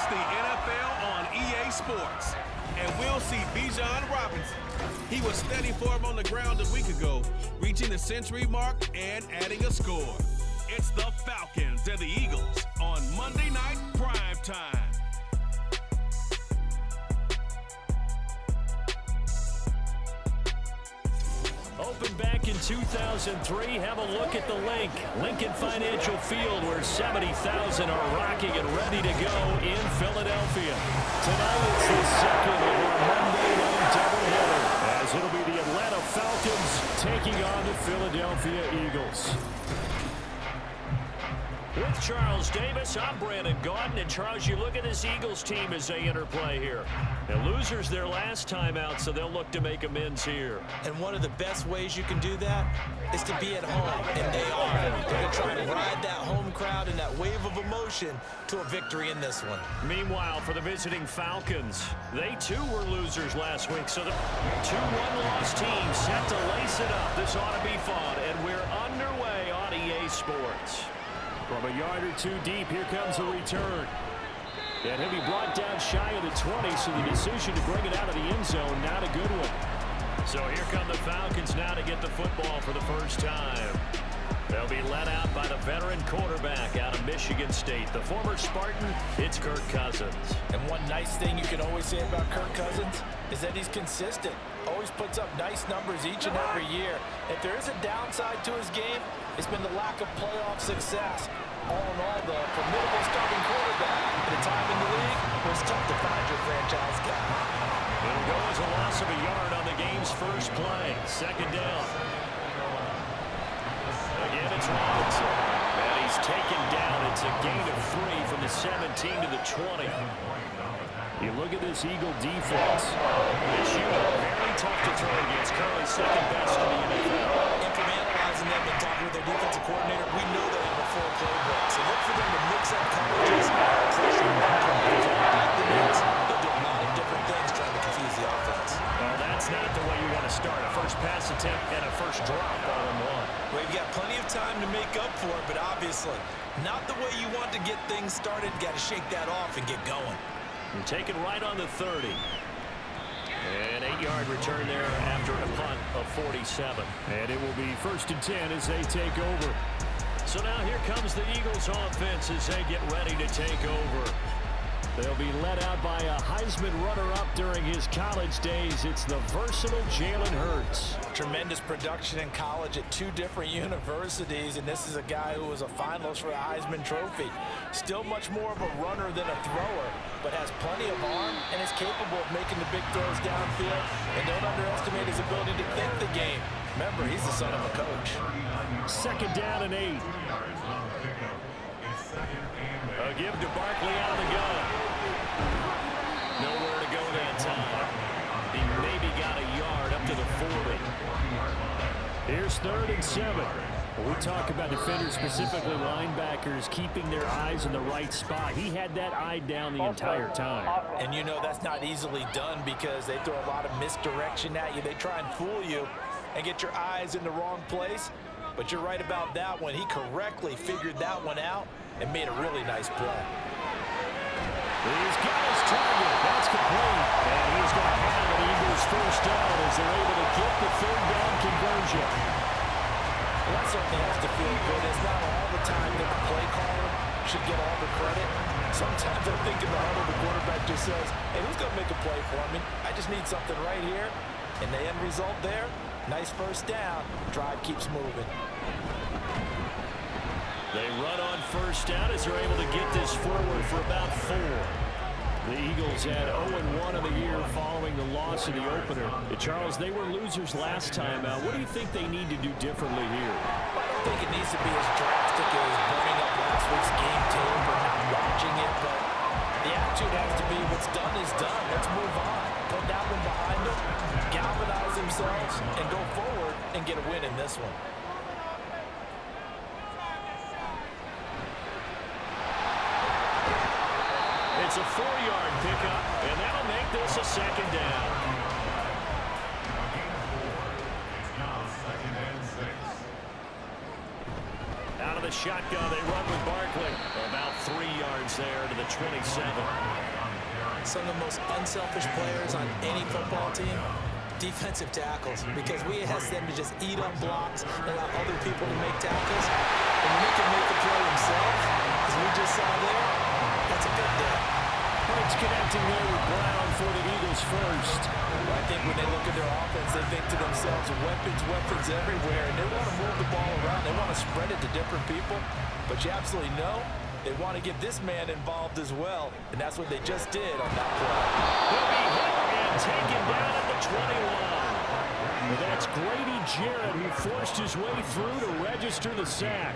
the NFL on EA Sports. And we'll see Bijan Robinson. He was steady for him on the ground a week ago, reaching the century mark and adding a score. It's the Falcons and the Eagles on Monday Night Prime Time. Opened back in 2003. Have a look at the link. Lincoln Financial Field, where 70,000 are rocking and ready to go in Philadelphia. Tonight it's the second of our Monday night doubleheader, as it'll be the Atlanta Falcons taking on the Philadelphia Eagles. With Charles Davis, I'm Brandon Gaudin. And Charles, you look at this Eagles team as they interplay here. Now, losers their last time out, so they'll look to make amends here. And one of the best ways you can do that is to be at home, and they are. They're going to try and ride that home crowd and that wave of emotion to a victory in this one. Meanwhile, for the visiting Falcons, they too were losers last week, so the 2-1 loss team set to lace it up. This ought to be fun, and we're underway on EA Sports. From a yard or two deep, here comes a return. And he'll be brought down shy of the 20, so the decision to bring it out of the end zone, not a good one. So here come the Falcons now to get the football for the first time. They'll be led out by the veteran quarterback out of Michigan State. The former Spartan, it's Kirk Cousins. And one nice thing you can always say about Kirk Cousins is that he's consistent. Always puts up nice numbers each and every year. If there is a downside to his game, it's been the lack of playoff success. All in all, the formidable starting quarterback at a time in the league where it's tough to find your franchise guy. It'll go as a loss of a yard on the game's first play. Second down. Again, it's Robinson. And he's taken down. It's a gain of 3 from the 17 to the 20. You look at this Eagle defense. This unit, very tough to throw against. Currently second best in the NFL. And from analyzing them and talking with their defensive coordinator, we know they have a full playbook. So look for them to mix up coverages, pressure, the Nets. They'll do a lot of different things trying to confuse the offense. Well, that's not the way you want to start. A first pass attempt and a first drop all in one. Well, you've got plenty of time to make up for it, but obviously not the way you want to get things started. Got to shake that off and get going. And take it right on the 30. An 8-yard return there after a punt of 47. And it will be 1st and 10 as they take over. So now here comes the Eagles offense as they get ready to take over. They'll be led out by a Heisman runner-up during his college days. It's the versatile Jalen Hurts. Tremendous production in college at 2 different universities, and this is a guy who was a finalist for the Heisman Trophy. Still much more of a runner than a thrower, but has plenty of arm and is capable of making the big throws downfield. And don't underestimate his ability to think the game. Remember, he's the son of a coach. Second down and 8. A give to Barkley out of the gun. Nowhere to go that time. He maybe got a yard up to the 40. Here's 3rd and 7. We talk about defenders, specifically linebackers, keeping their eyes in the right spot. He had that eye down the entire time. And you know that's not easily done because they throw a lot of misdirection at you. They try and fool you and get your eyes in the wrong place. But you're right about that one. He correctly figured that one out and made a really nice play. He's got his target. That's complete. And he's going to have an Eagles first down as they're able to get the 3rd down conversion. Well, that certainly has to feel good. It's not all the time that the play caller should get all the credit. Sometimes I think in the huddle, the quarterback just says, hey, who's going to make a play for me? I just need something right here. And the end result there, nice first down. Drive keeps moving. They run on first down as they're able to get this forward for about 4. The Eagles had 0-1 of the year following the loss in the opener. Charles, they were losers last time out. What do you think they need to do differently here? I don't think it needs to be as drastic as burning up last week's game tape or not watching it, but the attitude has to be what's done is done. Let's move on. Put that one behind them, galvanize themselves, and go forward and get a win in this one. It's a 4-yard pickup, and that'll make this a 2nd down. Out of the the shotgun. They run with Barkley. About 3 yards there to the 27. Some of the most unselfish players on any football team, defensive tackles, because we ask them to just eat up blocks and allow other people to make tackles. And when they can make the play themselves, as we just saw there, that's a big deal. It's connecting there with Brown for the Eagles first. Well, I think when they look at their offense, they think to themselves, weapons everywhere, and they want to move the ball around. They want to spread it to different people, but you absolutely know they want to get this man involved as well, and that's what they just did on that play. He'll be hit and taken down at the 21. Well, that's Grady Jarrett who forced his way through to register the sack.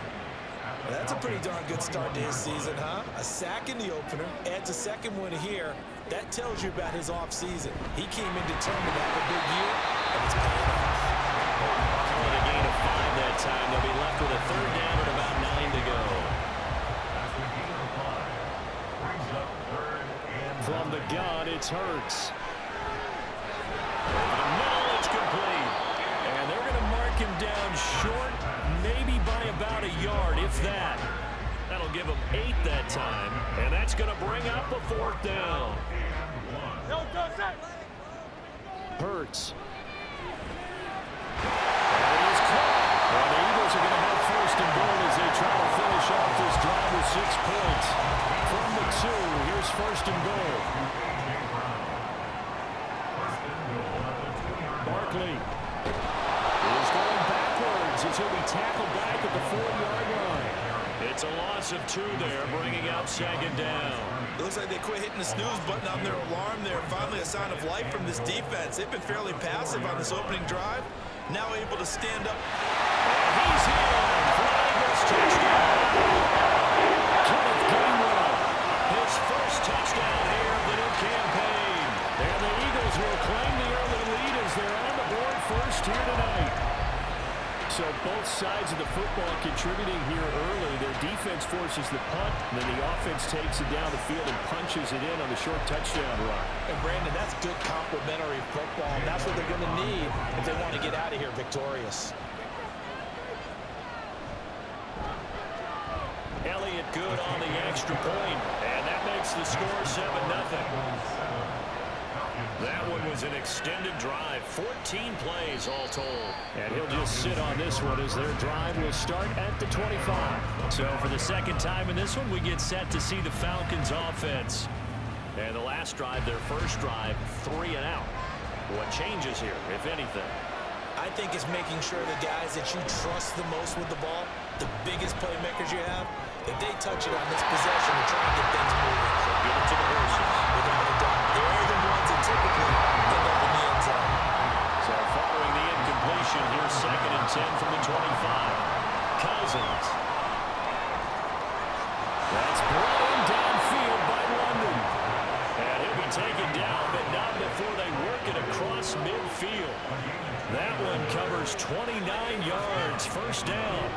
Well, that's a pretty darn good start to his season, huh? A sack in the opener, adds a second one here. That tells you about his offseason. He came in determined to have a big year, and it's paying off. With a gain of 5 that time, they'll be left with a third down and about 9 to go. From the gun, it's Hurts. Over the middle, it's complete. And they're going to mark him down short, maybe by about a yard, if that. That'll give him 8 that time, and that's going to bring up a 4th down. Hurts. And he's caught. And the Eagles are going to have 1st and goal as they try to finish off this drive with 6 points. From the 2, here's 1st and goal. Barkley is going backwards as he'll be tackled back at the 4-yard line. It's a loss of 2 there, bringing up 2nd down. It looks like they quit hitting the snooze button on their alarm there. Finally a sign of life from this defense. They've been fairly passive on this opening drive. Now able to stand up. And he's in for the Eagles touchdown. Kenneth Gainwell, his first touchdown here of the new campaign. And the Eagles will claim the early lead as they're on the board first here tonight. So both sides of the football contributing here early. Their defense forces the punt, and then the offense takes it down the field and punches it in on the short touchdown run. And Brandon, that's good complementary football. And that's what they're going to need if they want to get out of here victorious. Elliott good on the extra point, and that makes the score 7-0. That one was an extended drive, 14 plays all told. And he'll just sit on this one as their drive will start at the 25. So for the second time in this one, we get set to see the Falcons offense. And the last drive, their first drive, 3 and out. What changes here, if anything? I think it's making sure the guys that you trust the most with the ball, the biggest playmakers you have, that they touch it on this possession to try and get things moving. So give it to the horses. Without a doubt, they're the ones that typically end up in the end zone. So following the incompletion, here's 2nd and 10 from the 25. Cousins. That's blown downfield by London. And he'll be taken down, but not before they work it across midfield. That one covers 29 yards, 1st down.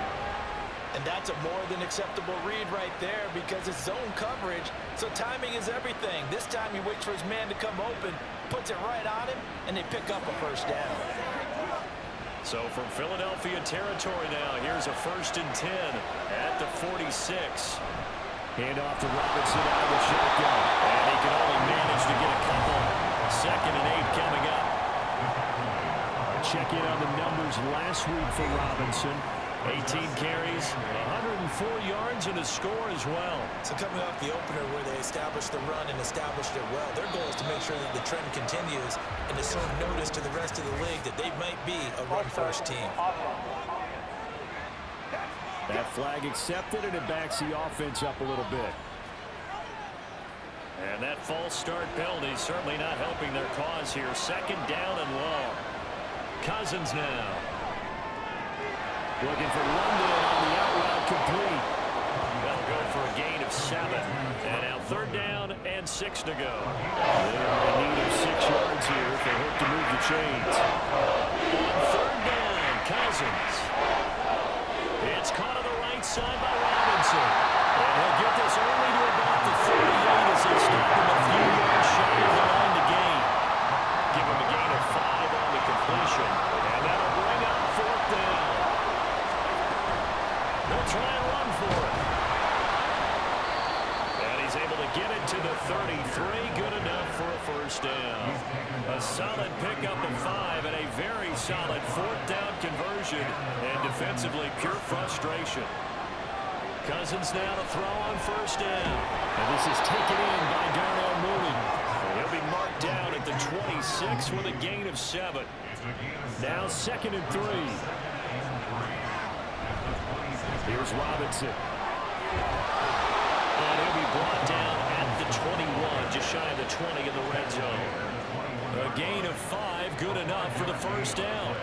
And that's a more than acceptable read right there because it's zone coverage, so timing is everything. This time he waits for his man to come open, puts it right on him, and they pick up a 1st down. So from Philadelphia territory now, here's a 1st and 10 at the 46. Hand off to Robinson out of the shotgun, and he can only manage to get a couple. 2nd and 8 coming up. Check in on the numbers last week for Robinson. 18 carries, 104 yards, and a score as well. So coming off the opener where they established the run and established it well, their goal is to make sure that the trend continues and to serve notice to the rest of the league that they might be a run-first team. That flag accepted, and it backs the offense up a little bit. And that false start penalty certainly not helping their cause here. 2nd down and long. Cousins now. Looking for London on the out route complete. They'll go for a gain of 7. And now 3rd down and 6 to go. They're in need of 6 yards here if they hope to move the chains. On 3rd down, Cousins. It's caught on the right side by Robinson. And he'll get this only to about the 38 as they stop him a few yards shy of the line to gain. Give him a gain of 5 on the completion. And that'll bring up 4th down. They'll try and run three, good enough for a first down. A solid pickup of 5 and a very solid fourth down conversion. And defensively, pure frustration. Cousins now to throw on first down. And this is taken in by Darnell Mooney. He'll be marked down at the 26 with a gain of 7. Now 2nd and 3. Here's Robinson. And he'll be brought down at the 21, just shy of the 20 in the red zone. A gain of 5, good enough for the first down.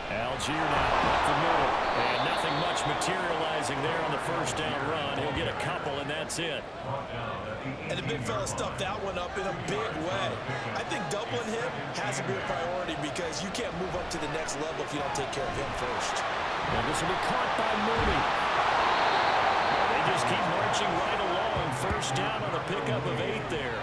Algier now up the middle. And nothing much materializing there on the first down run. He'll get a couple, and that's it. And the big fella stuffed that one up in a big way. I think doubling him has to be a priority because you can't move up to the next level if you don't take care of him first. And this will be caught by Mooney. They just keep marching right along. First down on the pickup of 8 there.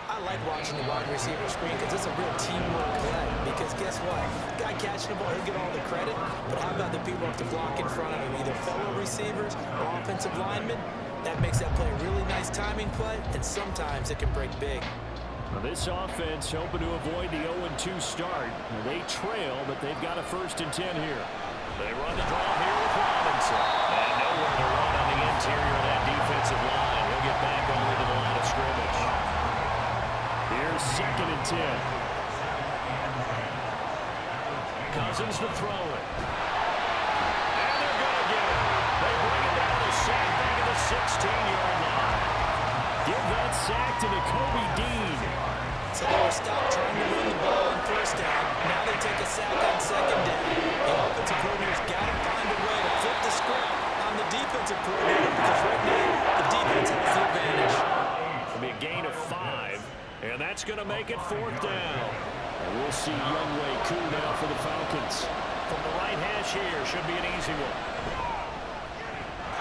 I like watching the wide receiver screen because it's a real teamwork play. Because guess what? Guy catching the ball, he'll get all the credit. But how about the people who have to block in front of him, either fellow receivers or offensive linemen? That makes that play a really nice timing play, and sometimes it can break big. Well, this offense hoping to avoid the 0-2 start. They trail, but they've got a 1st and 10 here. They run the draw here with Robinson. And nowhere to run on the interior of that defensive line. He'll get back only to the line of scrimmage. Here's 2nd and 10. Cousins to throw it. And they're going to get it. They bring it down to sack back at the 16-yard line. Give that sack to Nakobe Dean. So they were stopped trying to run the ball on first down. Now they take a sack on 2nd down. The offensive coordinator's got to find a way to flip the script on the defensive coordinator because right now the defense has the advantage. It'll be a gain of 5, and that's going to make it 4th down. And we'll see Younghoe Koo now for the Falcons. From the right hash here, should be an easy one.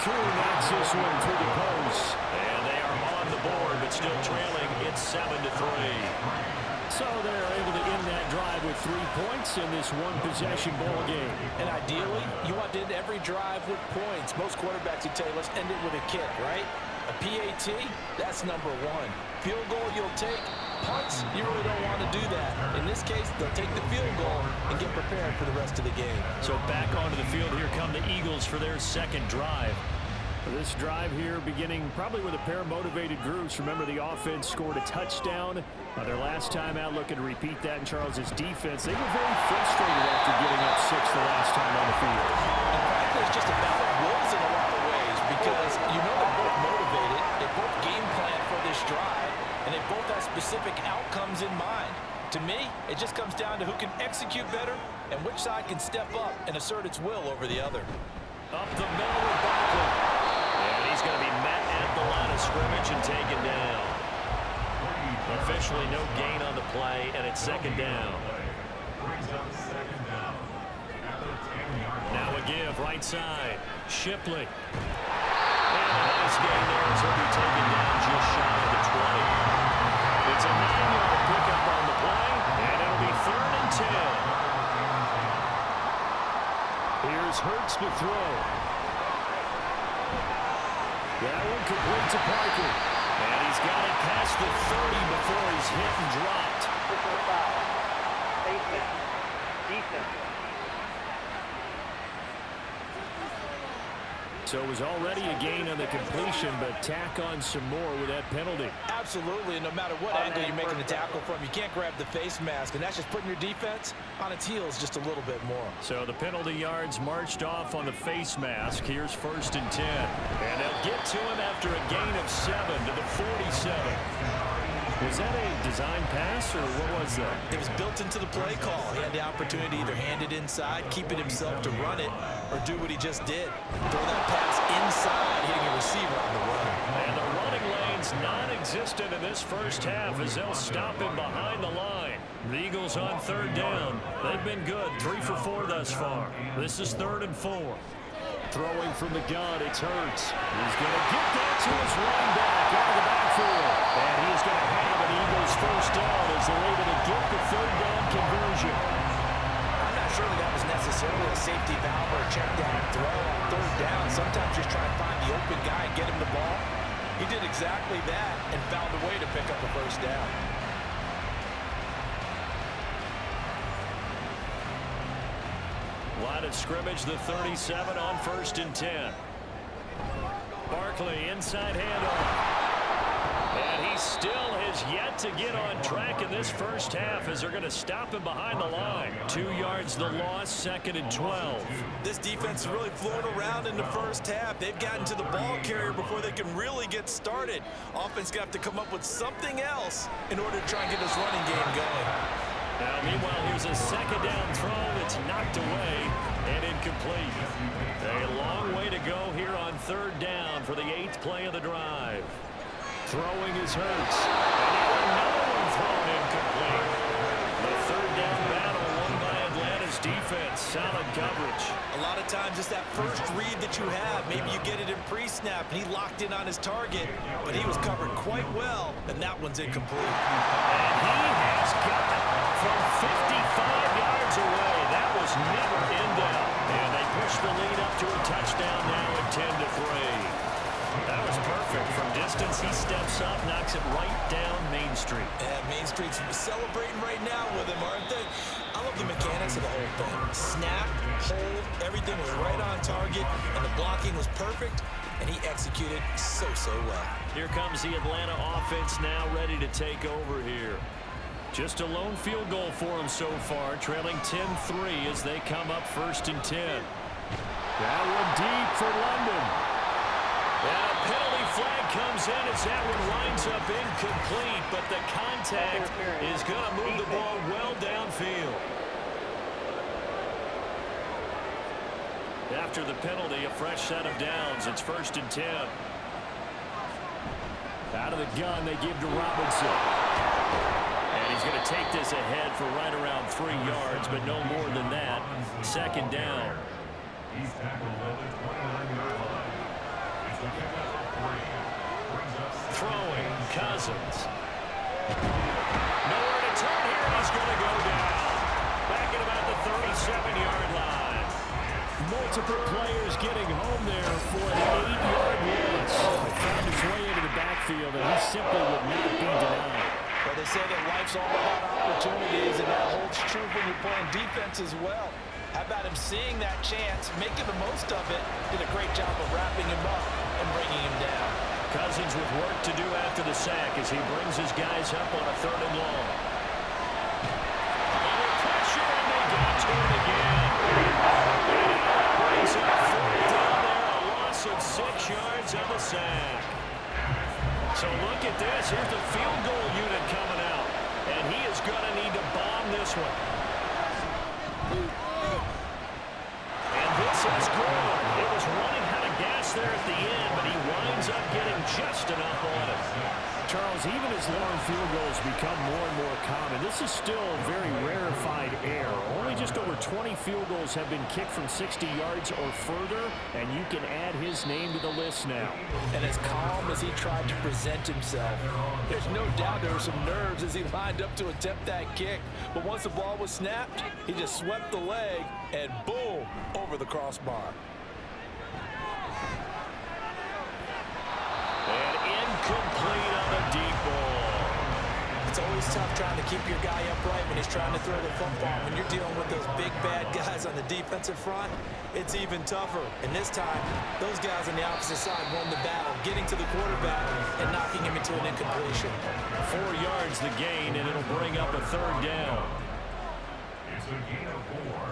Koo knocks this one through the post. And they are on the board, but still trailing. It's 7-3. So they're able to end that drive with 3 points in this one-possession ball game. And ideally, you want to end every drive with points. Most quarterbacks would tell you, let's end it with a kick, right? A PAT, that's number 1. Field goal you'll take. Punts, you really don't want to do that. In this case, they'll take the field goal and get prepared for the rest of the game. So back onto the field, here come the Eagles for their 2nd drive. This drive here beginning probably with a pair of motivated groups. Remember, the offense scored a touchdown their last time out, looking to repeat that in Charles's defense. They were very frustrated after getting up 6 the last time on the field. And frankly, it's just a battle of wills in a lot of ways because you know they're both motivated, they both game plan for this drive, and they both have specific outcomes in mind. To me, it just comes down to who can execute better and which side can step up and assert its will over the other. Up the middle with Barkley. And he's going to be met at the line of scrimmage and taken down. Officially no gain on the play, and it's 2nd down. Now a give, right side. Shipley. And a nice gain there as he'll be taken down just shy of the 20. It's a 9-yard pickup on the play, and it'll be 3rd and 10. Here's Hurts to throw. That one complete to Parker. And he's got it past the 30 before he's hit and dropped. Defense. So it was already a gain on the completion, but tack on some more with that penalty. Absolutely, and no matter what angle you're making the tackle from, you can't grab the face mask, and that's just putting your defense on its heels just a little bit more. So the penalty yards marched off on the face mask. Here's 1st and 10. And they'll get to him after a gain of 7 to the 47. Was that a design pass, or what was that? It was built into the play call. He had the opportunity to either hand it inside, keep it himself to run it, or do what he just did. Throw that pass inside, hitting a receiver on the run. And the running lane's non-existent in this first half as they'll stop him behind the line. The Eagles on 3rd down. They've been good, 3 for 4 thus far. This is 3rd and 4. Throwing from the gun, it's Hurts. He's going to get that to his running back out of the backfield. And he is going to have an Eagles first down as they're able to get the 3rd down conversion. I'm not surely that was necessarily a safety valve or a check down throw on third down. Sometimes just try and find the open guy and get him the ball. He did exactly that and found a way to pick up a first down. Line of scrimmage, the 37 on 1st and 10. Barkley, inside handoff. And he still has yet to get on track in this first half as they're going to stop him behind the line. 2 yards the loss, 2nd and 12. This defense is really floating around in the first half. They've gotten to the ball carrier before they can really get started. Offense going to have to come up with something else in order to try and get this running game going. Now, meanwhile, here's a 2nd down throw that's knocked away and incomplete. A long way to go here on 3rd down for the 8th play of the drive. Throwing is Hurts. And another one thrown incomplete. The 3rd down battle won by Atlanta's defense. Solid coverage. A lot of times it's that first read that you have. Maybe you get it in pre-snap and he locked in on his target, but he was covered quite well, and that one's incomplete. And he has got it from 55 yards away. That was never in doubt. And they push the lead up to a touchdown now at 10-3. That was perfect. From distance, he steps up, knocks it right down Main Street. And Main Street's celebrating right now with him, aren't they? I love the mechanics of the whole thing. Snap, hold, everything was right on target, and the blocking was perfect, and he executed so well. Here comes the Atlanta offense now ready to take over here. Just a lone field goal for him so far, trailing 10-3 as they come up 1st and 10. That one deep for London. And a penalty flag comes in as that one winds up incomplete, but the contact is going to move the ball well downfield. After the penalty, a fresh set of downs. It's 1st and 10. Out of the gun, they give to Robinson. And he's going to take this ahead for right around 3 yards, but no more than that. 2nd down. Throwing, Cousins. Nowhere to turn here, and he's going to go down. Back at about the 37-yard line. Multiple players getting home there for an 8-yard loss. Found his way into the backfield, and he simply would not be denied. Well, they say that life's all about opportunities, and that holds true when you're playing defense as well. How about him seeing that chance, making the most of it, did a great job of wrapping him up and bringing him down. Cousins with work to do after the sack as he brings his guys up on a 3rd and long. Under pressure, and they got to it again. Brings up 4th down there, a loss of 6 yards on the sack. So look at this. Here's the field goal unit coming out, and he is going to need to bomb this one. And this is good. It was running out of gas there at the end, but he winds up getting just enough on it. Charles, even as long field goals become more and more common, this is still very rarefied air. Only just over 20 field goals have been kicked from 60 yards or further, and you can add his name to the list now. And as calm as he tried to present himself, there's no doubt there were some nerves as he lined up to attempt that kick. But once the ball was snapped, he just swept the leg and boom, over the crossbar. And incomplete on a deep ball. It's always tough trying to keep your guy upright when he's trying to throw the football. When you're dealing with those big, bad guys on the defensive front, it's even tougher. And this time, those guys on the opposite side won the battle, getting to the quarterback and knocking him into an incompletion. 4 yards the gain, and it'll bring up a 3rd down.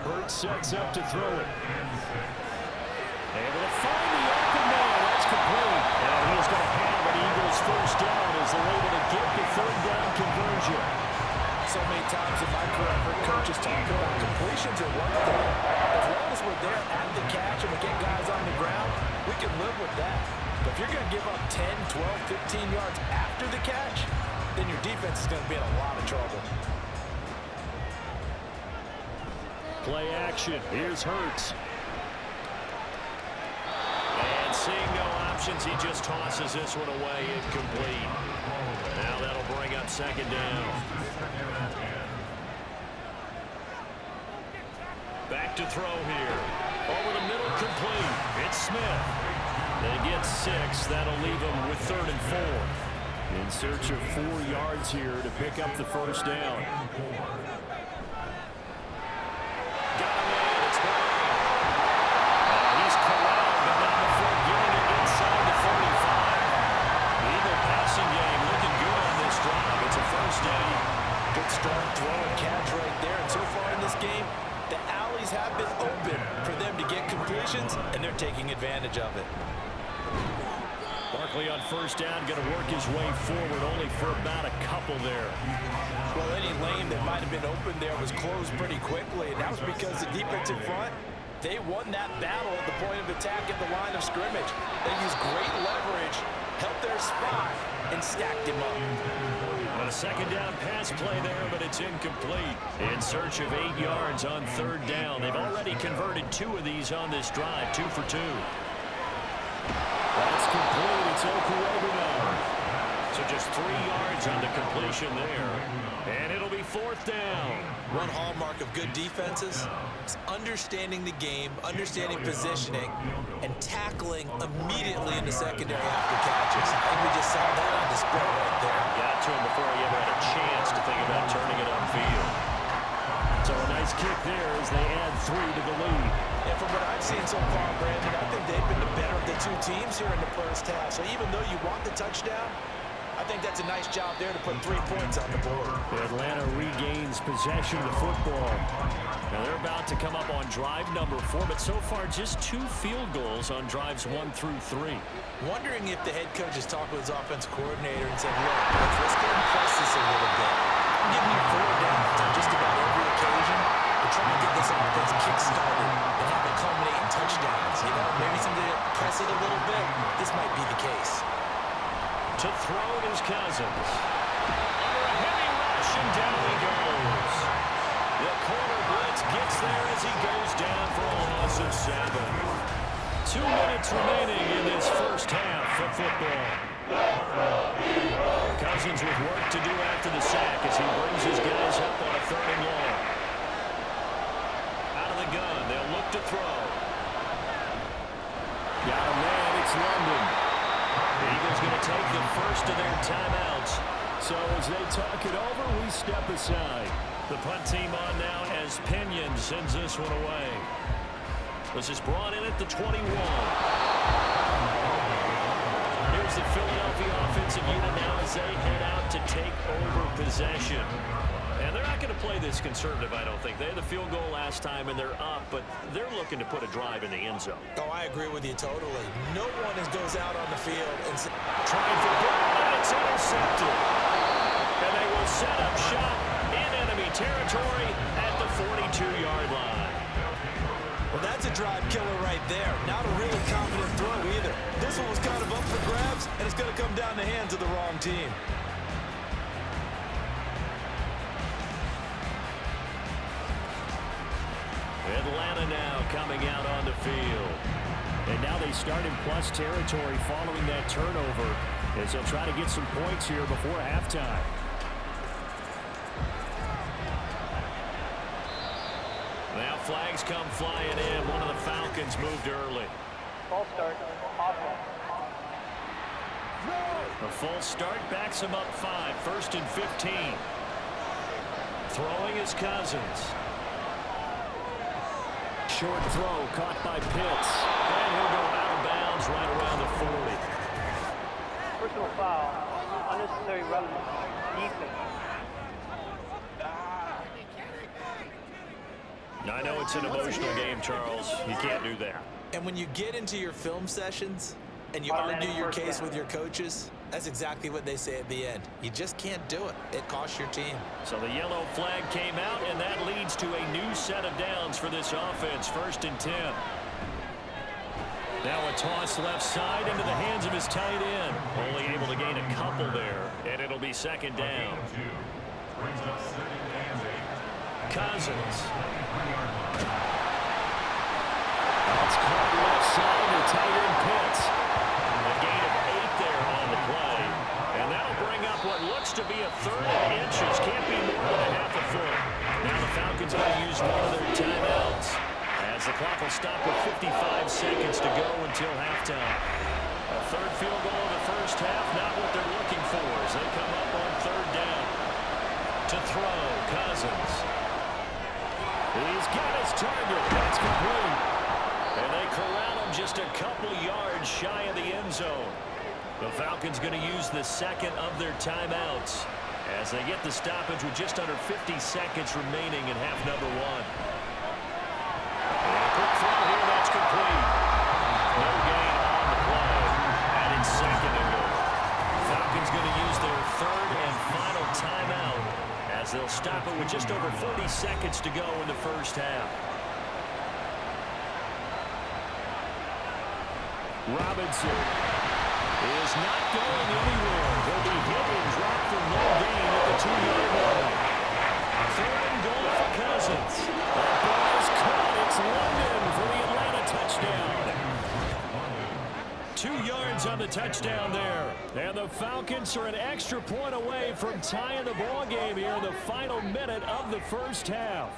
Hurts sets up to throw it. Able to find the open man. That's complete. And he's going to have an Eagles 1st down as they're able to get the 3rd down conversion. So many times in my career, I've heard coaches talk about completions are one thing. As long as we're there at the catch and we get guys on the ground, we can live with that. But if you're going to give up 10, 12, 15 yards after the catch, then your defense is going to be in a lot of trouble. Play action. Here's Hurts. And seeing no options, he just tosses this one away, incomplete. Now that'll bring up 2nd down. look to throw here. Over the middle, complete. It's Smith. They get 6. That'll leave them with 3rd and 4. In search of 4 yards here to pick up the first down. Got him in. It's he's corralled, but not before getting it inside the 45. The Eagle passing game looking good on this drive. It's a first down. Good start, throw and catch right there. And so far in this game, the alleys have been open for them to get completions, and they're taking advantage of it. Barkley on first down, going to work his way forward, only for about a couple there. Well, any lane that might have been open there was closed pretty quickly, and that was because the defensive front, they won that battle at the point of attack at the line of scrimmage. They used great leverage, held their spot, and stacked him up. On a second down pass play there, but it's incomplete. In search of 8 yards on 3rd down. They've already converted 2 of these on this drive, 2 for 2. That's complete. It's Okurobuno. So just 3 yards on the completion there. And it'll be 4th down. One hallmark of good defenses is understanding the game, understanding positioning, and tackling immediately in the secondary after catches. I think we just saw that on display right there. Got to him before he ever had a chance to think about turning it upfield. So a nice kick there as they add 3 to the lead. And from what I've seen so far, Brandon, I think they've been the better of the 2 teams here in the first half. So even though you want the touchdown, I think that's a nice job there to put 3 points on the board. Atlanta regains possession of the football. Now they're about to come up on drive number 4, but so far just 2 field goals on drives 1 through 3. Wondering if the head coach has talked with his offense coordinator and said, look, let's go and press this a little bit. I'm giving you 4 downs on just about every occasion. We're trying to get this offense kick-started and have it culminate in touchdowns. You know, maybe something to press it a little bit. This might be the case. To throw is Cousins. Under a heavy rush, and down he goes. The corner blitz gets there as he goes down for a loss of 7. 2 minutes remaining in this first half of football. Cousins with work to do after the sack as he brings his guys up on a 3rd and long. Out of the gun, they'll look to throw. Got a man, it's London. The Eagles going to take the first of their timeouts. So as they talk it over, we step aside. The punt team on now as Pinion sends this one away. This is brought in at the 21. Here's the Philadelphia offensive unit now as they head out to take over possession. And they're not going to play this conservative, I don't think. They had the field goal last time, and they're up, but they're looking to put a drive in the end zone. Oh, I agree with you totally. No one goes out on the field and trying for goal, and it's intercepted. And they will set up shop in enemy territory at the 42-yard line. Well, that's a drive killer right there. Not a really confident throw either. This one was kind of up for grabs, and it's going to come down the hands of the wrong team. Atlanta now coming out on the field. And now they start in plus territory following that turnover as they'll try to get some points here before halftime. Now flags come flying in. One of the Falcons moved early. False start. A false start backs him up 5. 1st and 15. Throwing is Cousins. Short throw caught by Pitts. And he'll go out of bounds right around the 40. Personal foul. Unnecessary roughness. Defense. I know it's an emotional game, Charles. You can't do that. And when you get into your film sessions and you argue your case with your coaches, that's exactly what they say at the end. You just can't do it. It costs your team. So the yellow flag came out, and that leads to a new set of downs for this offense. 1st and 10. Now a toss left side into the hands of his tight end. Only able to gain a couple there, and it'll be 2nd down. Cousins. That's caught left side to tight end Pitts. A gain of 8 there on the play. And that'll bring up what looks to be a 3rd and inches. Can't be more than a half a foot. Now the Falcons going to use one of their timeouts. as the clock will stop with 55 seconds to go until halftime. A third field goal in the first half, not what they're looking for as they come up on third down. To throw, Cousins. He's got his target. That's complete. And they corral him just a couple yards shy of the end zone. The Falcons going to use the second of their timeouts as they get the stoppage with just under 50 seconds remaining in half number one. And a quick throw here, that's complete. No gain on the play. And in second and goal. Falcons going to use their third and final timeout as they'll stop it with just over 40 seconds to go in the first half. Robinson is not going anywhere. He'll be hit and dropped for no gain at the 2-yard line. Third and goal for Cousins. The ball is caught. It's London for the Atlanta touchdown. 2 yards on the touchdown there. And the Falcons are an extra point away from tying the ball game here in the final minute of the first half.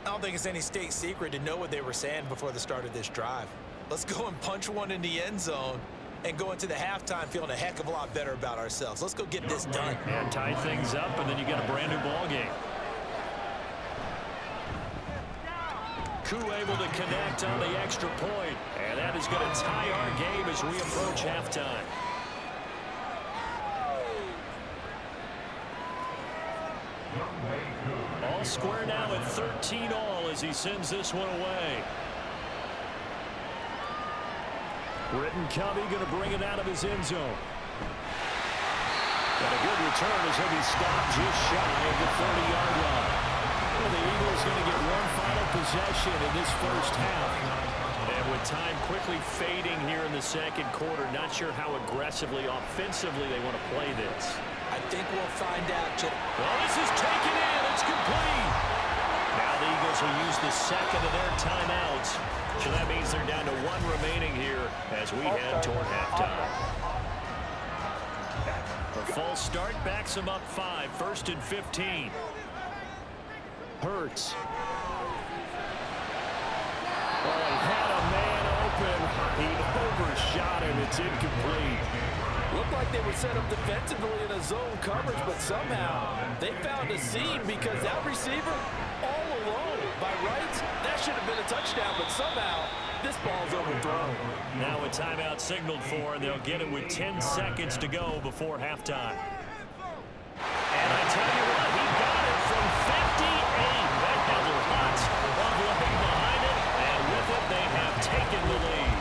I don't think it's any state secret to know what they were saying before the start of this drive. Let's go and punch one in the end zone and go into the halftime feeling a heck of a lot better about ourselves. Let's go get this done. And tie things up, and then you get a brand new ball game. Koo able to connect on the extra point, and that is going to tie our game as we approach halftime. All square now at 13-all as he sends this one away. Britton Covey going to bring it out of his end zone. And a good return as he'll be stopped just shy of the 30-yard line. Well, the Eagles going to get one final possession in this first half. And with time quickly fading here in the second quarter, not sure how aggressively, offensively they want to play this. I think we'll find out, Chip. Well, this is taken in. It's complete. Now the Eagles will use the second of their timeouts. So that means they're down to one remaining here as we head toward halftime. A false start backs them up 5. First and 15. Hurts. Oh, he had a man open. He overshot him. It's incomplete. Looked like they were set up defensively in a zone coverage, but somehow they found a seam because that receiver all alone. By rights, that should have been a touchdown, but somehow this ball's overthrown. Now a timeout signaled for, and they'll get it with 10 seconds to go before halftime. And I tell you what, he got it from 58. That has lots of leg behind it, and with it, they have taken the lead.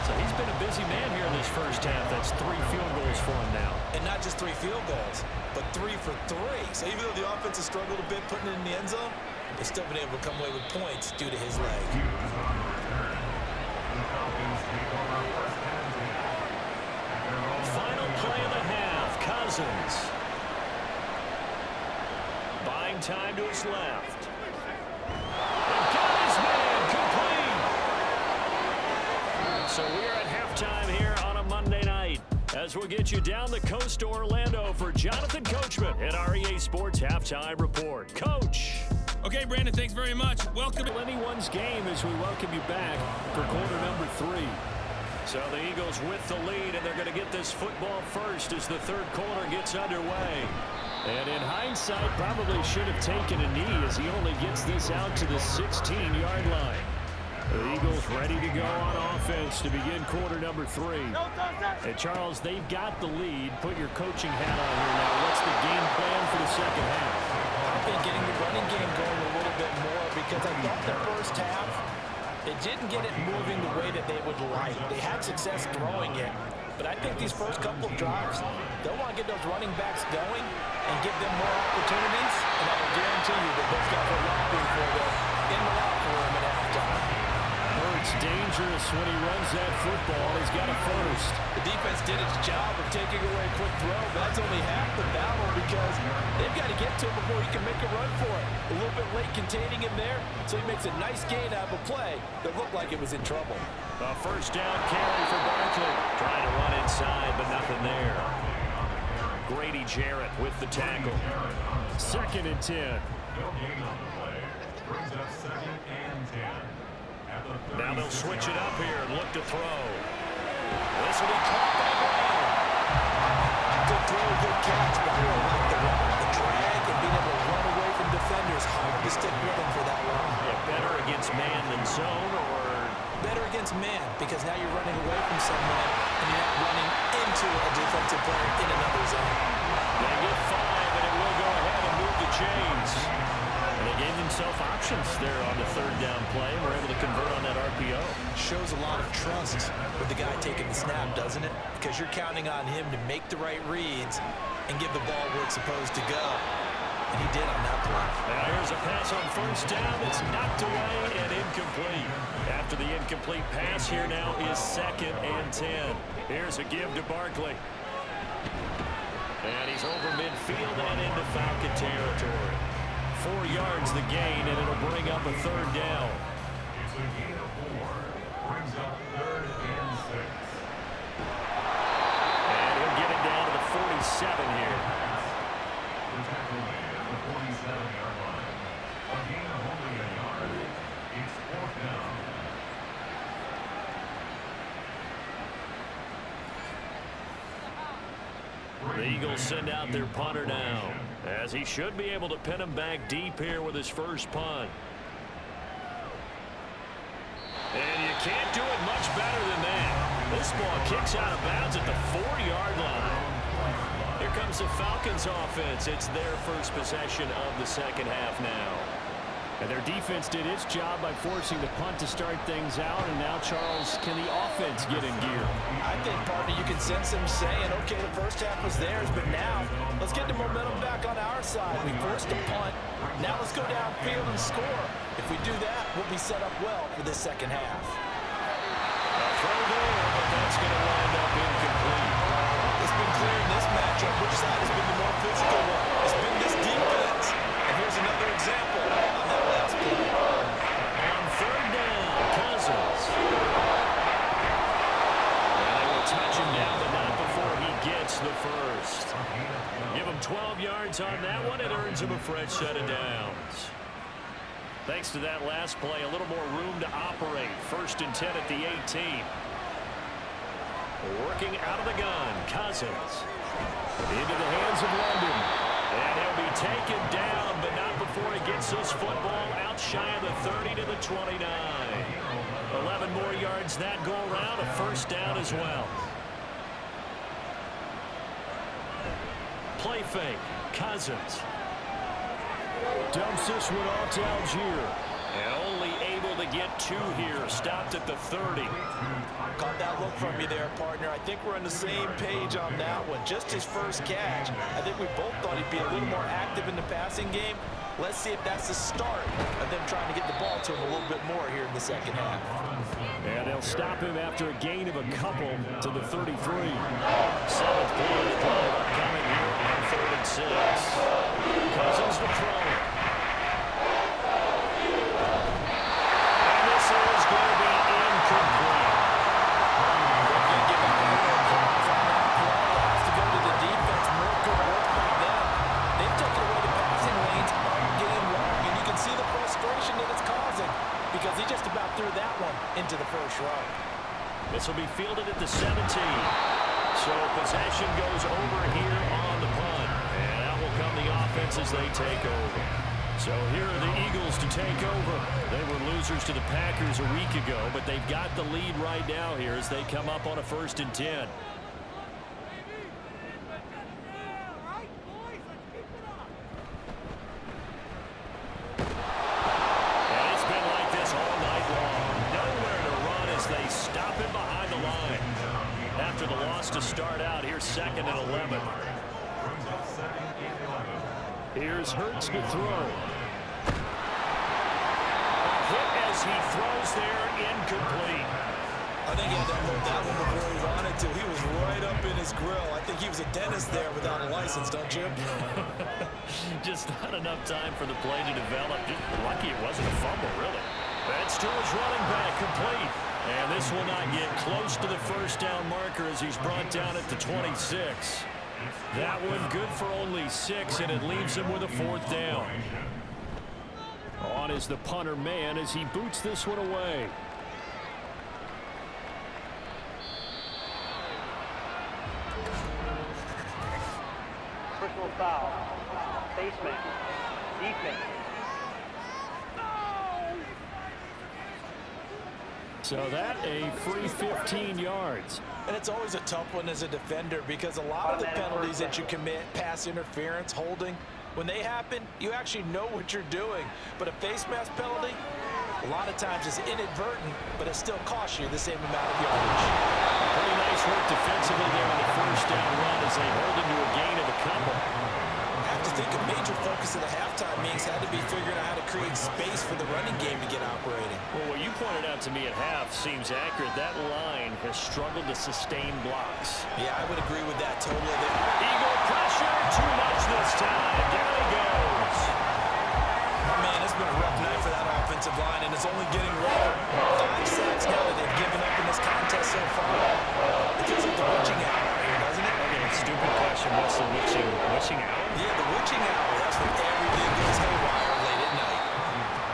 So he's been a busy man here in this first half. That's 3 field goals for him now. And not just 3 field goals, but 3 for 3. So even though the offense has struggled a bit putting it in the end zone, they've still been able to come away with points due to his leg. Final play of the half. Cousins. Buying time to his left. And got his man complete. So we are at halftime here on a Monday night as we'll get you down the coast to Orlando for Jonathan Coachman at our EA Sports Halftime Report. Coach. Okay, Brandon, thanks very much. Welcome to Anyone's game as we welcome you back for quarter number 3. So the Eagles with the lead, and they're going to get this football first as the third quarter gets underway. And in hindsight, probably should have taken a knee as he only gets this out to the 16-yard line. The Eagles ready to go on offense to begin quarter number 3. And Charles, they've got the lead. Put your coaching hat on here now. What's the game plan for the second half? I think getting the running game going a little bit more because I thought the first half, it didn't get it moving the way that they would like. They had success throwing it, but I think these first couple of drives, they'll want to get those running backs going and give them more opportunities, and I will guarantee you that those guys are lobbying for them in the locker room at halftime. It's dangerous when he runs that football. He's got a first. The defense did its job of taking away a quick throw, but that's only half the battle because they've got to get to him before he can make a run for it. A little bit late containing him there, so he makes a nice gain out of a play that looked like it was in trouble. A first down carry for Barkley. Trying to run inside, but nothing there. Grady Jarrett with the tackle. Second and 10. Now they'll switch it up here and look to throw. This will be caught by Brown. Good throw, good catch, but I really like the drag and being able to run away from defenders. Hard to stick with him for that long. Yeah, better against man than zone, or better against man, because now you're running away from someone and you're not running into a defensive player in another zone. they get 5, and it will go ahead and move the chains. And they gave themselves options there on the third down play. We're able to convert on that RPO. Shows a lot of trust with the guy taking the snap, doesn't it? Because you're counting on him to make the right reads and give the ball where it's supposed to go. And he did on that play. Now here's a pass on first down. It's knocked away and incomplete. After the incomplete pass, here now is 2nd and 10. Here's a give to Barkley. And he's over midfield and into Falcon territory. 4 yards the gain, and it'll bring up a 3rd down. It's a gain of 4. Brings up 3rd and 6. And he'll get it down to the 47 here. The tackle made at the 47-yard line. A gain of only a yard. It's 4th down. The Eagles send out their punter now, as he should be able to pin him back deep here with his first punt. And you can't do it much better than that. This ball kicks out of bounds at the 4-yard line. Here comes the Falcons offense. It's their first possession of the second half now. And their defense did its job by forcing the punt to start things out. And now, Charles, can the offense get in gear? I think, partner, you can sense them saying, okay, the first half was theirs, but now let's get the momentum back on our side. We forced a punt. Now let's go downfield and score. If we do that, we'll be set up well for this second half. A throw there, but that's going to wind up incomplete. It's been clear in this matchup which side has been the more physical one. It's been this defense. And here's another example on that last play. On 3rd down, Cousins. And they will touch him down, but not before he gets the first. Give him 12 yards on that one. It earns him a fresh set of downs. Thanks to that last play, a little more room to operate. 1st and 10 at the 18. Working out of the gun, Cousins. Into the hands of London. And he'll be taken down, but not before he gets this football out shy of the 30 to the 29. 11 more yards that go around, a first down as well. Play fake, Cousins. Dumps this one off to Algier. And only able to get 2 here, stopped at the 30. Caught that look from you there, partner. I think we're on the same page on that one. Just his first catch. I think we both thought he'd be a little more active in the passing game. Let's see if that's the start of them trying to get the ball to him a little bit more here in the second half. And they'll stop him after a gain of a couple to the 33. 7th play of the drive upcoming here on 3rd and 6. Cousins to throw. And this is going to be incomplete. Because he just about threw that one into the first row. This will be fielded at the 17. So possession goes over here on the punt. And out will come the offense as they take over. So here are the Eagles to take over. They were losers to the Packers a week ago, but they've got the lead right now here as they come up on a 1st and 10. After the loss to start out, here's 2nd and 11. Here's Hurts to throw. Hit as he throws there, incomplete. I think he had to hold that one before he wanted to. He was right up in his grill. I think he was a dentist there without a license, don't you? Just not enough time for the play to develop. Just lucky it wasn't a fumble, really. That's to his running back, complete. And this will not get close to the first down marker as he's brought down at the 26. That one good for only 6, and it leaves him with a 4th down. On is the punter man as he boots this one away. Personal foul. Baseman. Defense. So that a free 15 yards. And it's always a tough one as a defender because a lot of the penalties that you commit, pass interference, holding, when they happen, you actually know what you're doing. But a face mask penalty, a lot of times it's inadvertent, but it still costs you the same amount of yardage. Pretty nice work defensively there on the first down run as they hold into a gain of a couple. I have to think a major focus of the halftime meetings had to be figuring out how to create space for the running game to get operating. Well, what you pointed out to me at half seems accurate. That line has struggled to sustain blocks. Yeah, I would agree with that totally. Eagle pressure, too much this time. Down he goes. Oh, man, it's been a rough night for that offensive line, and it's only getting rougher. 5 sacks now that they've given up in this contest so far. It feels like the witching hour here, doesn't it? Okay, stupid question. What's the witching hour? Yeah, the witching hour. That's when everything goes haywire late at night.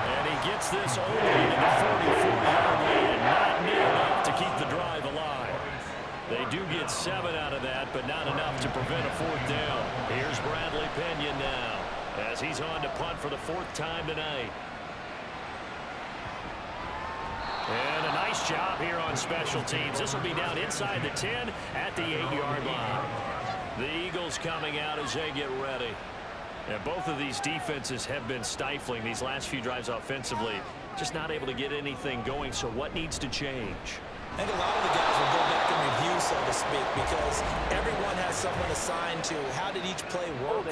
And he gets this only into the 44-yard line. Not near enough to keep the drive alive. They do get 7 out of that, but not enough to prevent a 4th down. Here's Bradley Pena now as he's on to punt for the 4th time tonight. And a nice job here on special teams. This will be down inside the 10 at the 8-yard line. The Eagles coming out as they get ready. And both of these defenses have been stifling these last few drives offensively. Just not able to get anything going. So what needs to change? I think a lot of the guys will go back and review, so to speak, because everyone has someone assigned to how did each play work.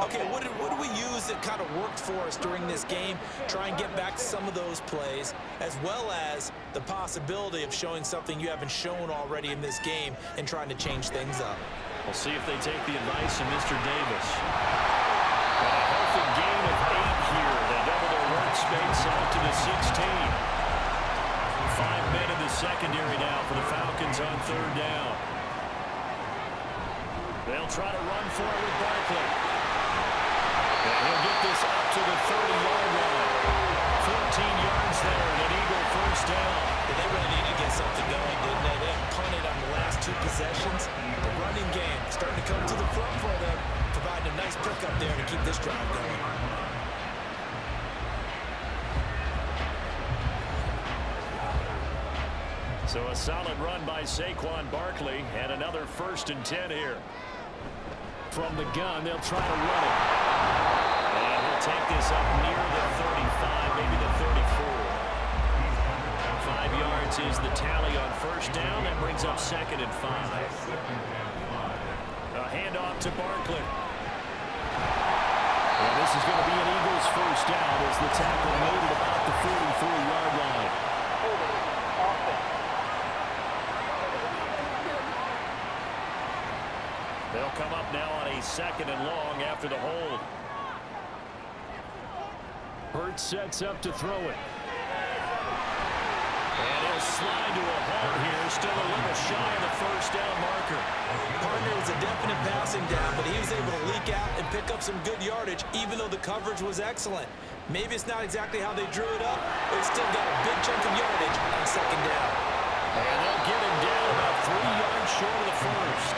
Okay, what did we use that kind of worked for us during this game? Try and get back to some of those plays, as well as the possibility of showing something you haven't shown already in this game and trying to change things up. We'll see if they take the advice of Mr. Davis. And a healthy gain of 8 here. They double their workspace out to the 16. 5 men in the secondary now for the Falcons on 3rd down. They'll try to run for it with Barkley. And he'll get this up to the 30-yard line. 14 yards there, and an Eagle 1st down. They really need to get something going, didn't they? They have punted on the last 2 possessions. The running game starting to come to the front for them, providing a nice pickup there to keep this drive going. So a solid run by Saquon Barkley, and another 1st and 10 here. From the gun, they'll try to run it. And he'll take this up near the 35, maybe the 34. 5 yards is the tally on 1st down. That brings up 2nd and 5. A handoff to Barkley. And this is going to be an Eagles 1st down as the tackle made at about the 43-yard line. They'll come up now on a 2nd and long after the hold. Hurts sets up to throw it. And he'll slide to a halt here. Still a little shy of the 1st down marker. Partner was a definite passing down, but he was able to leak out and pick up some good yardage, even though the coverage was excellent. Maybe it's not exactly how they drew it up, but he still got a big chunk of yardage on 2nd down. And they'll get him down about 3 yards short of the 1st.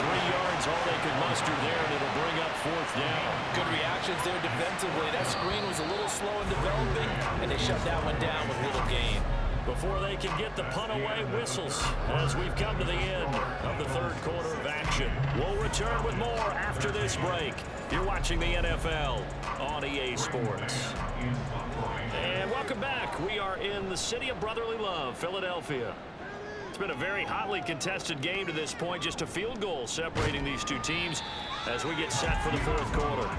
3 yards, all they could muster there, and it'll bring up 4th down. Good reactions there defensively. That screen was a little slow in developing, and they shut that one down with little gain. Before they can get the punt away, whistles as we've come to the end of the 3rd quarter of action. We'll return with more after this break. You're watching the NFL on EA Sports. And welcome back. We are in the city of brotherly love, Philadelphia. It's been a very hotly contested game to this point. Just a field goal separating these two teams as we get set for the 4th quarter.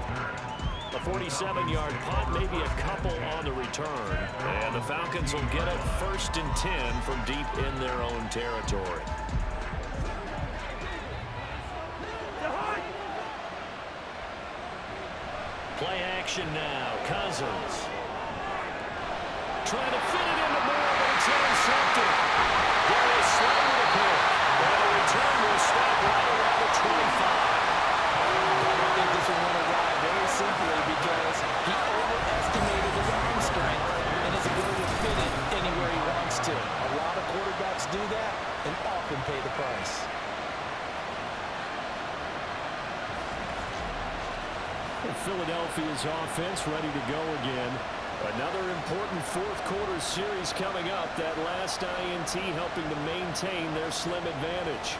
A 47-yard punt, maybe a couple on the return. And the Falcons will get it 1st and 10 from deep in their own territory. Play action now. Cousins. Trying to fit it into Moore, but it's intercepted. Darius Slay with a pick. And the return will stop right around the 25. I think this one went awry very simply because he overestimated pay the price. Philadelphia's offense ready to go again. Another important fourth quarter series coming up. That last INT helping to maintain their slim advantage.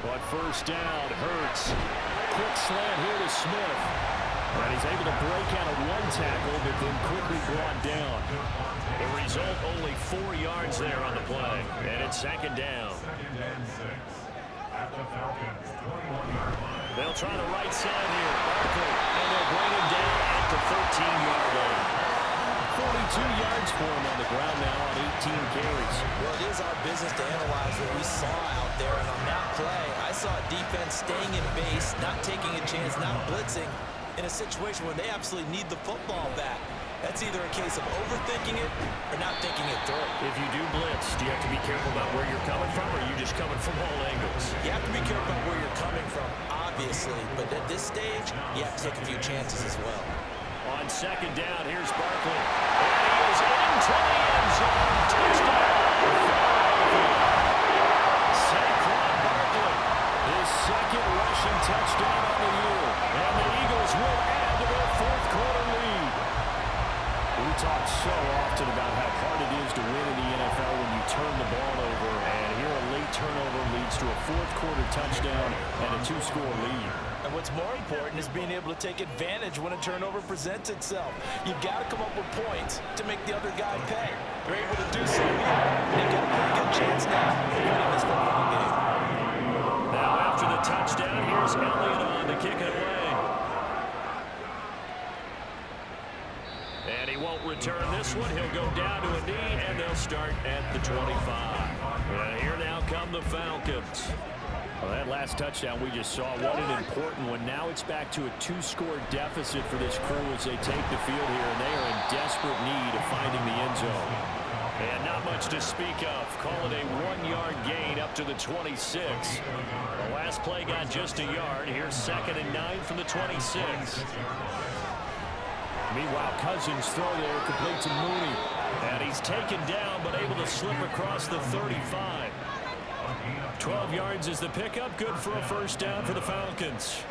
But first down, Hurts. Quick slant here to Smith. And he's able to break out of one tackle, but then quickly brought down. The result, only 4 yards there on the play. And it's second down. Second and 6. At the Falcons' 21-yard line. They'll try the right side here. Barkley. And they'll bring him down at the 13-yard line. 42 yards for him on the ground now on 18 carries. Well, it is our business to analyze what we saw out there. And on that play, I saw a defense staying in base, not taking a chance, not blitzing, in a situation where they absolutely need the football back. That's either a case of overthinking it or not thinking it through. If you do blitz, do you have to be careful about where you're coming from, or are you just coming from all angles? You have to be careful about where you're coming from, obviously. But at this stage, you have to take a few chances as well. On second down, here's Barkley. And he is into the end zone. Touchdown. Saquon Barkley, his second rushing touchdown on the year. And the Eagles will add to their fourth quarter lead. We talk so often about how hard it is to win in the NFL when you turn the ball over. And here a late turnover leads to a fourth quarter touchdown and a 2-score lead. And what's more important is being able to take advantage when a turnover presents itself. You've got to come up with points to make the other guy pay. They're able to do so here. They've got a pretty good chance now of winning this football game. Now after the touchdown, here's Elliott on to kick it away. And he won't return this one. He'll go down to a knee, and they'll start at the 25. And here now come the Falcons. Well, that last touchdown we just saw, what an important one. Now it's back to a 2-score deficit for this crew as they take the field here, and they are in desperate need of finding the end zone. And not much to speak of. Call it a 1-yard gain up to the 26. The last play got just a yard. Here's 2nd and 9 from the 26. Meanwhile, Cousins throw there, complete to Mooney. And he's taken down, but able to slip across the 35. 12 yards is the pickup. Good for a first down for the Falcons.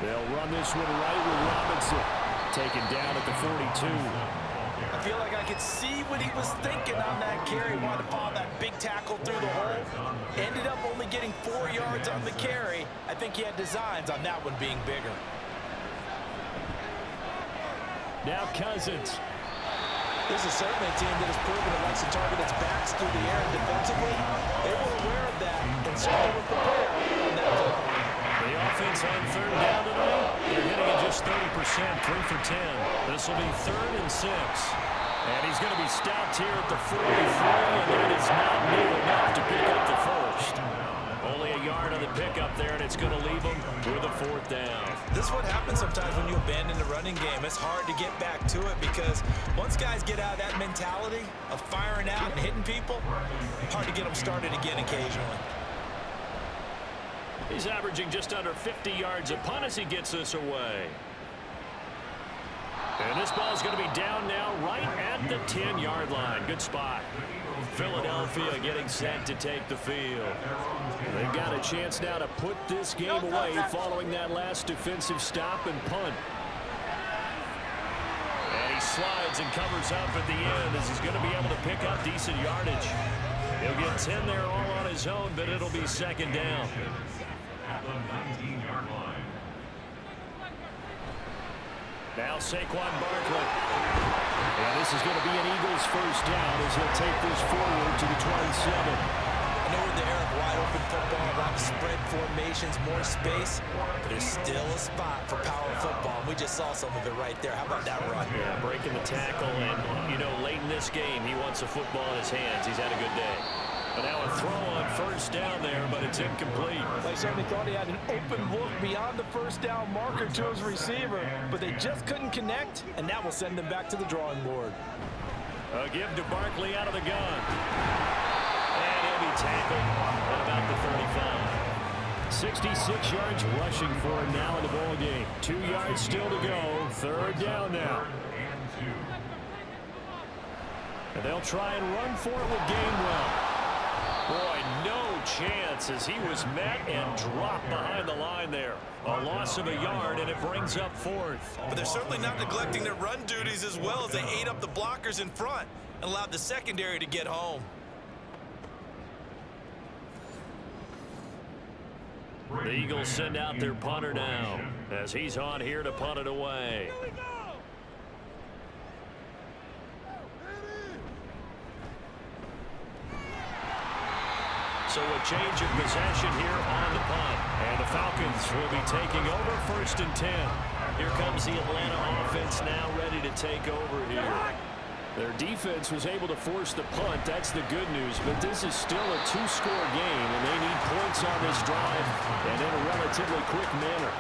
They'll run this one right with Robinson. Taken down at the 42. I feel like I could see what he was thinking on that carry. Wanted to follow that big tackle through the hole. Ended up only getting 4 yards on the carry. I think he had designs on that one being bigger. Now Cousins. This is certainly a team that has proven it likes to target its backs through the air and defensively. They were aware of that and certainly were prepared on that play. The offense on third down tonight, they're hitting it just 30%, 3 for 10. This will be 3rd and 6. And he's going to be stopped here at the 43, and that is not near enough to pick up the first. Only a yard on the pickup there, and it's going to leave him with a 4th down. This is what happens sometimes when you abandon the running game. It's hard to get back to it because once guys get out of that mentality of firing out and hitting people, hard to get them started again occasionally. He's averaging just under 50 yards a punt as he gets this away. And this ball is going to be down now right at the 10-yard line. Good spot. Philadelphia getting set to take the field. They've got a chance now to put this game away following that last defensive stop and punt. And he slides and covers up at the end as he's going to be able to pick up decent yardage. He'll get 10 there all on his own, but it'll be 2nd down. At the 19-yard line. Now Saquon Barkley. And this is going to be an Eagles first down as he'll take this forward to the 27. I know with the Eric wide open football, a lot of spread formations, more space, but there's still a spot for power football. We just saw some of it right there. How about that run? Yeah, breaking the tackle, and, you know, late in this game, he wants the football in his hands. He's had a good day. But now a throw on first down there, but it's incomplete. They certainly thought he had an open look beyond the first down marker to his receiver, but they just couldn't connect, and that will send them back to the drawing board. A give to Barkley out of the gun. And he'll be tackled at about the 35. 66 yards rushing for him now in the ball game. 2 yards still to go. 3rd down now. And they'll try and run for it with Gainwell. Boy, no chance as he was met and dropped behind the line there. A loss of a yard, and it brings up fourth. But they're certainly not neglecting their run duties as well as they ate up the blockers in front and allowed the secondary to get home. The Eagles send out their punter now as he's on here to punt it away. So a change of possession here on the punt. And the Falcons will be taking over 1st and 10. Here comes the Atlanta offense now ready to take over here. Their defense was able to force the punt. That's the good news. But this is still a 2-score game, and they need points on this drive and in a relatively quick manner.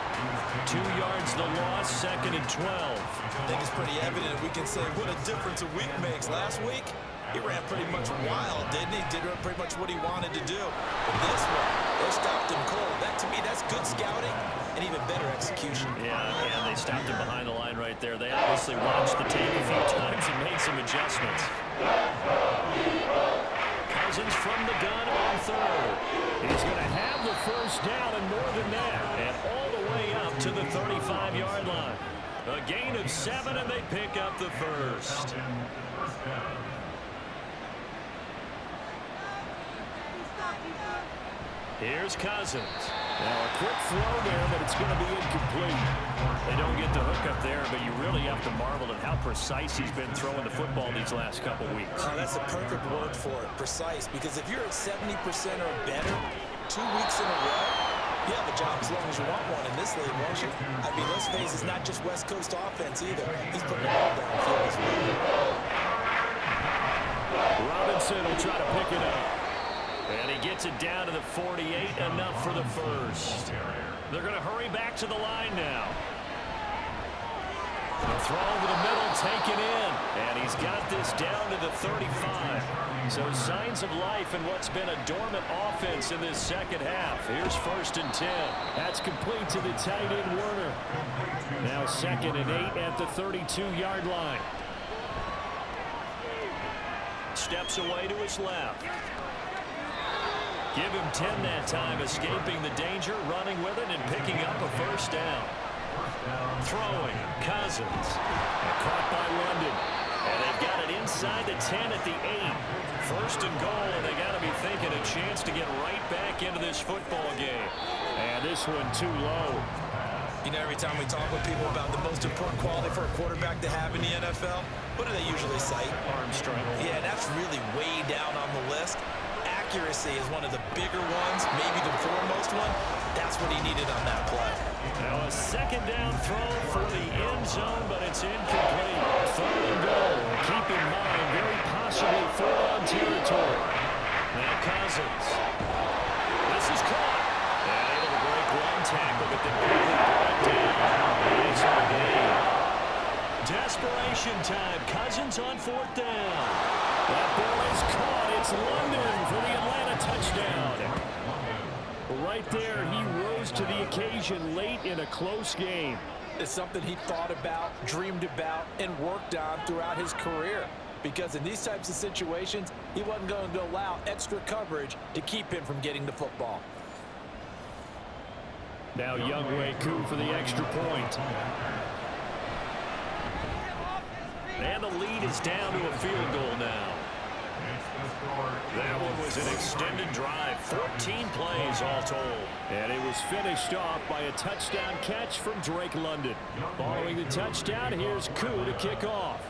2 yards the loss, 2nd and 12. I think it's pretty evident we can say what a difference a week makes. Last week, he ran pretty much wild, didn't he? Did pretty much what he wanted to do. But this one, they stopped him cold. That, to me, that's good scouting and even better execution. Yeah, and they stopped him behind the line right there. They obviously watched the tape a few times and made some adjustments. Cousins from the gun on 3rd. He's going to have the 1st down and more than that. And all the way up to the 35-yard line. A gain of 7, and they pick up the 1st. Here's Cousins. Now a quick throw there, but it's going to be incomplete. They don't get the hook up there, but you really have to marvel at how precise he's been throwing the football these last couple weeks. Oh, that's the perfect word for it, precise. Because if you're at 70% or better 2 weeks in a row, you have a job as long as you want one in this league, won't you? I mean, let's face it, it's not just West Coast offense either. He's putting the ball downfield as well. Robinson will try to pick it up. And he gets it down to the 48, enough for the 1st. They're going to hurry back to the line now. The throw over the middle, taken in. And he's got this down to the 35. So signs of life in what's been a dormant offense in this second half. Here's 1st and 10. That's complete to the tight end, Werner. Now 2nd and 8 at the 32-yard line. Steps away to his left. Give him 10 that time, escaping the danger, running with it, and picking up a 1st down. Throwing, Cousins. And caught by London. And they've got it inside the 10 at the 8. 1st and goal, and they got to be thinking a chance to get right back into this football game. And this one too low. You know, every time we talk with people about the most important quality for a quarterback to have in the NFL, what do they usually cite? Arm strength. Yeah, that's really way down on the list. Accuracy is one of the bigger ones, maybe the foremost one. That's what he needed on that play. Now a 2nd down throw for the end zone, but it's incomplete. 3rd and goal. Keep in mind, very possibly 4-down territory. Now Cousins. This is caught. And able to break one tackle, but then quickly brought down. Nice gain. Desperation time. Cousins on 4th down. That ball is caught. It's London for the Atlanta touchdown. Right there, he rose to the occasion late in a close game. It's something he thought about, dreamed about, and worked on throughout his career. Because in these types of situations, he wasn't going to allow extra coverage to keep him from getting the football. Now Younghoe Koo for the extra point. And the lead is down to a field goal now. That one was an extended drive, 14 plays all told. And it was finished off by a touchdown catch from Drake London. Following the touchdown, here's Koo to kick off.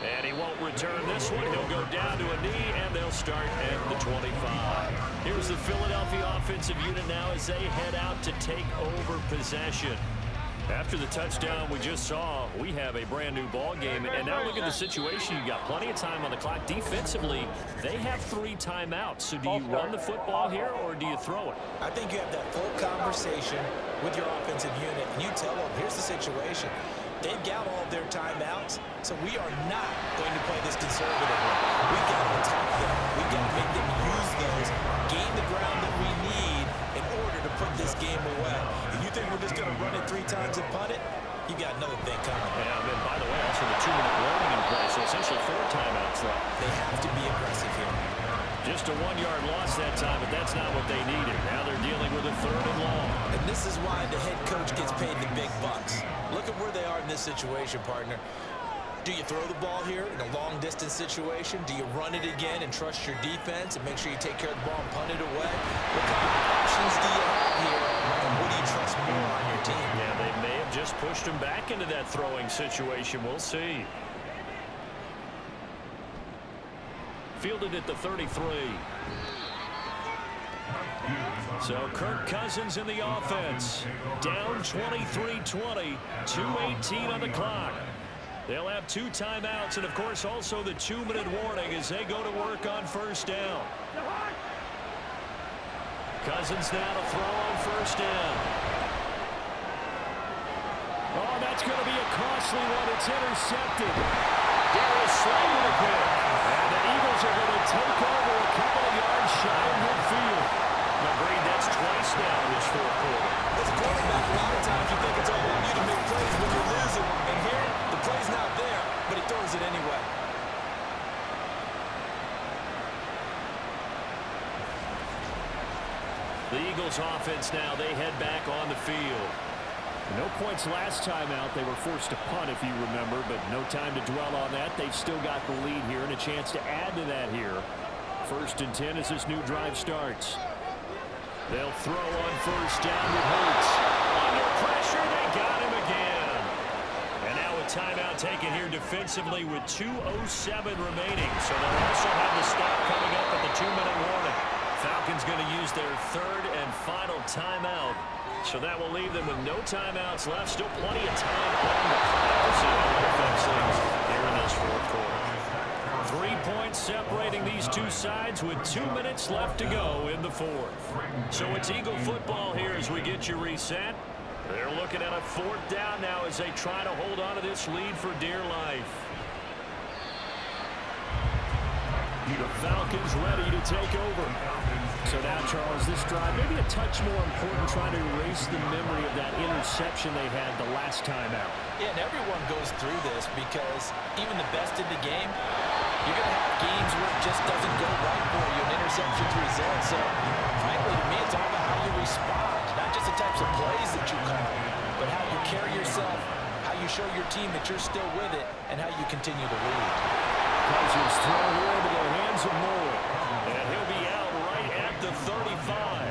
And he won't return this one. He'll go down to a knee, and they'll start at the 25. Here's the Philadelphia offensive unit now as they head out to take over possession. After the touchdown we just saw, we have a brand new ball game. And now look at the situation. You got plenty of time on the clock. Defensively, they have 3 timeouts. So do you run the football here or do you throw it? I think you have that full conversation with your offensive unit, and you tell them, here's the situation. They've got all of their timeouts, so we are not going to play this conservatively. We've got to attack them. We've got to make them use those, gain the ground that we need in order to put this game away. If you think we're just going to run it 3 times and punt it, you got another thing coming. Yeah, and then, by the way, also the 2-minute warning in play, so essentially 4 timeouts left. They have to be aggressive here. Just a 1-yard loss that time, but that's not what they needed. Now they're dealing with a 3rd and long. And this is why the head coach gets paid the big bucks. Look at where they are in this situation, partner. Do you throw the ball here in a long-distance situation? Do you run it again and trust your defense and make sure you take care of the ball and punt it away? What kind of options do you have here, and what do you trust more on your team? Yeah, they may have just pushed him back into that throwing situation. We'll see. Fielded at the 33. So Kirk Cousins in the offense. Down 23-20. 2:18 on the clock. They'll have 2 timeouts and, of course, also the 2-minute warning as they go to work on 1st down. Cousins now to throw on 1st down. Oh, that's going to be a costly one. It's intercepted. Darius Slay with a pick. And the Eagles are going to take over a couple of yards shy of midfield. Agreed, that's twice now in this 4th quarter. As a quarterback, a lot of times you think it's all on you to make plays when you're losing. And here, the play's not there, but he throws it anyway. The Eagles offense now, they head back on the field. No points last time out. They were forced to punt, if you remember, but no time to dwell on that. They've still got the lead here and a chance to add to that here. 1st and 10 as this new drive starts. They'll throw on 1st down with Hurts. Under pressure, they got him again. And now a timeout taken here defensively with 2:07 remaining. So they'll also have the stop coming up at the 2-minute warning. Falcons going to use their 3rd and final timeout. So that will leave them with no timeouts left. Still plenty of time on the clock here in this 4th quarter. 3 points separating these two sides with 2 minutes left to go in the 4th. So it's Eagle football here as we get you reset. They're looking at a 4th down now as they try to hold on to this lead for dear life. The Falcons ready to take over. So now, Charles, this drive maybe a touch more important, trying to erase the memory of that interception they had the last time out. Yeah, and everyone goes through this because even the best in the game, you're going to have games where it just doesn't go right for you, and interceptions result. So, frankly, to me, it's all about how you respond, not just the types of plays that you call, but how you carry yourself, how you show your team that you're still with it, and how you continue to lead. Cousins thrown here into the hands of Moore. And he'll be out right at the 35.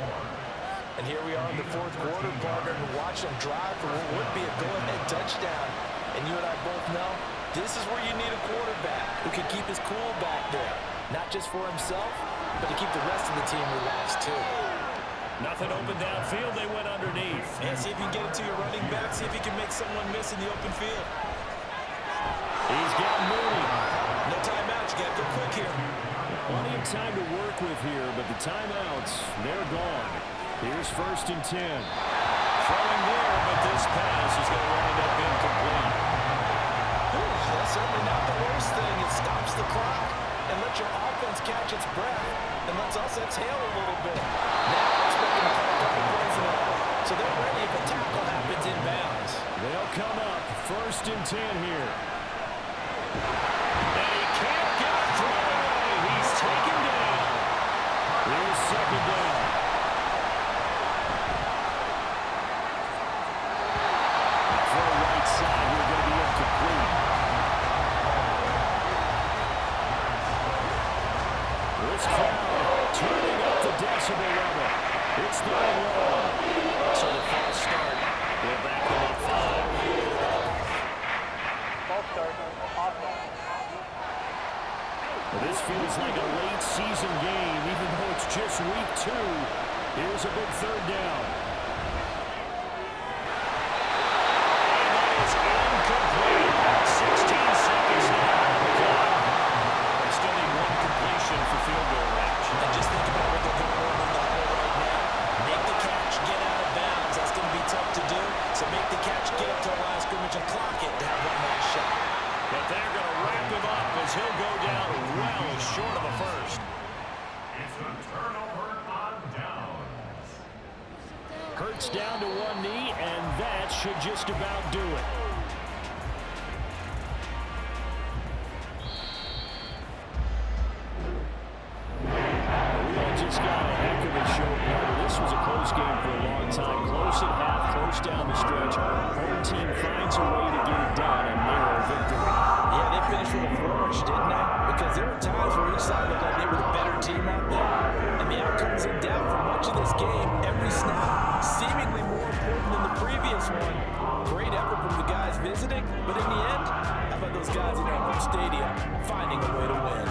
And here we are in the 4th quarter, partner, and watch them drive for what would be a go-ahead touchdown. And you and I both know this is where you need a quarterback who can keep his cool back there. Not just for himself, but to keep the rest of the team relaxed, too. Nothing open downfield. They went underneath. Yeah, see if you can get it to your running back. See if you can make someone miss in the open field. He's getting moving. No timeouts. You got to go quick here. Plenty of time to work with here, but the timeouts, they're gone. Here's 1st and 10. Throwing there, but this pass is going to wind up incomplete. That's certainly not the worst thing. It stops the clock and lets your offense catch its breath and lets us exhale a little bit. Now expecting to call a couple plays in a row. So they're ready if a tackle happens inbounds. They'll come up 1st and 10 here. And he can't get a throw away. He's taken down. Here's 2nd down. Throw right side. We're going to be incomplete. This crowd turning up the decibel level. It's 3rd and long. So the false start will back them up 5. False start. Offense. This feels like a late season game, even though it's just week 2. Here's a big 3rd down. And that is incomplete. 16 seconds now on the clock. They still need 1 completion for field goal range. And just think about what they're going on in the huddle right now. Make the catch, get out of bounds. That's going to be tough to do. So make the catch, get up to the line of scrimmage and clock it to have one last shot. But they're going to wrap him up as he'll go down well short of a first. It's a turnover on downs. Hurts down to one knee, and that should just about do it. Just got a heck of a show. This was a close game for a long time. Close at half, close down the stretch. Home team finds a way to get it done and narrow victory. Yeah, they finished with a flourish, didn't they? Because there were times where each side looked like they were the better team out there. And the outcome's in doubt for much of this game. Every snap seemingly more important than the previous one. Great effort from the guys visiting, but in the end, how about those guys in their home stadium finding a way to win?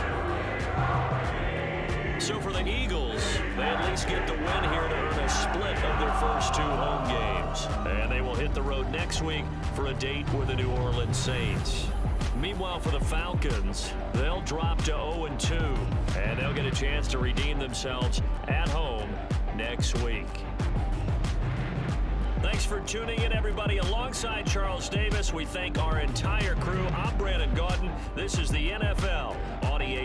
So for the Eagles, they at least get the win here to earn a split of their first two home games. And they will hit the road next week for a date with the New Orleans Saints. Meanwhile, for the Falcons, they'll drop to 0-2, and they'll get a chance to redeem themselves at home next week. Thanks for tuning in, everybody. Alongside Charles Davis, we thank our entire crew. I'm Brandon Gaudin. This is the NFL on EA